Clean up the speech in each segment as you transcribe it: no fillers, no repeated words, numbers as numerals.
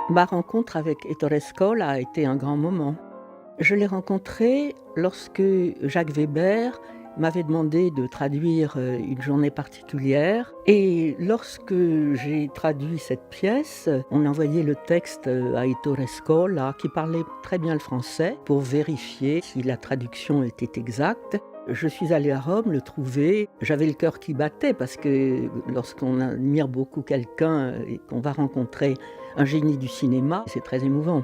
Ma rencontre avec Ettore Scola a été un grand moment. Je l'ai rencontré lorsque Jacques Weber m'avait demandé de traduire une journée particulière et lorsque j'ai traduit cette pièce, on a envoyé le texte à Ettore Scola qui parlait très bien le français pour vérifier si la traduction était exacte. Je suis allée à Rome le trouver, j'avais le cœur qui battait parce que lorsqu'on admire beaucoup quelqu'un et qu'on va rencontrer un génie du cinéma, c'est très émouvant.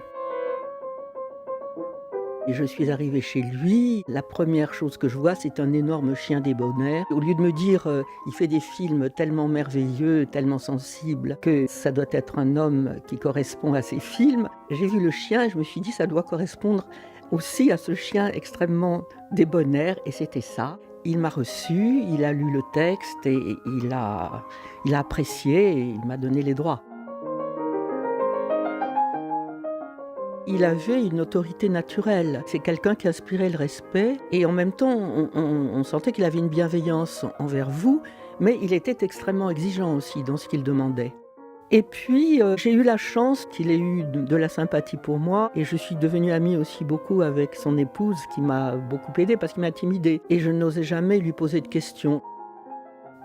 Et je suis arrivée chez lui, la première chose que je vois, c'est un énorme chien débonnaire. Au lieu de me dire, il fait des films tellement merveilleux, tellement sensibles, que ça doit être un homme qui correspond à ses films, j'ai vu le chien et je me suis dit, ça doit correspondre aussi à ce chien extrêmement débonnaire, et c'était ça. Il m'a reçu, il a lu le texte et il a apprécié et il m'a donné les droits. Il avait une autorité naturelle. C'est quelqu'un qui inspirait le respect et en même temps, on sentait qu'il avait une bienveillance envers vous, mais il était extrêmement exigeant aussi dans ce qu'il demandait. Et puis, j'ai eu la chance qu'il ait eu de la sympathie pour moi et je suis devenue amie aussi beaucoup avec son épouse qui m'a beaucoup aidée parce qu'il m'intimidait et je n'osais jamais lui poser de questions.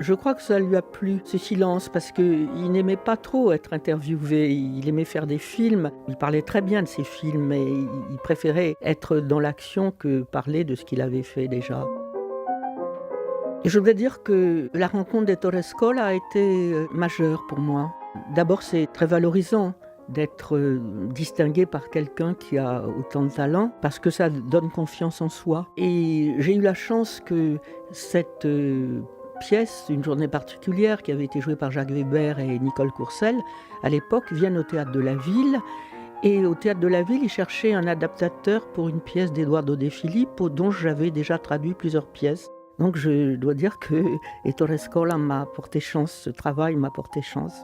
Je crois que ça lui a plu, ce silence, parce qu'il n'aimait pas trop être interviewé. Il aimait faire des films. Il parlait très bien de ses films, mais il préférait être dans l'action que parler de ce qu'il avait fait déjà. Et je voudrais dire que la rencontre d'Ettore Scola a été majeure pour moi. D'abord, c'est très valorisant d'être distingué par quelqu'un qui a autant de talent, parce que ça donne confiance en soi. Et j'ai eu la chance que cette pièce, une journée particulière qui avait été jouée par Jacques Weber et Nicole Courcelles, à l'époque, vienne au Théâtre de la Ville. Et au Théâtre de la Ville, ils cherchaient un adaptateur pour une pièce d'Edoardo De Filippo, dont j'avais déjà traduit plusieurs pièces. Donc je dois dire que Ettore Scola m'a porté chance, ce travail m'a porté chance.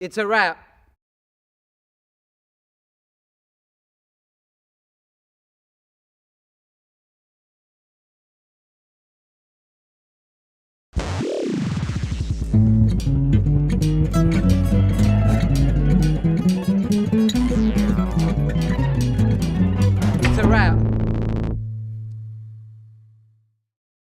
It's a wrap.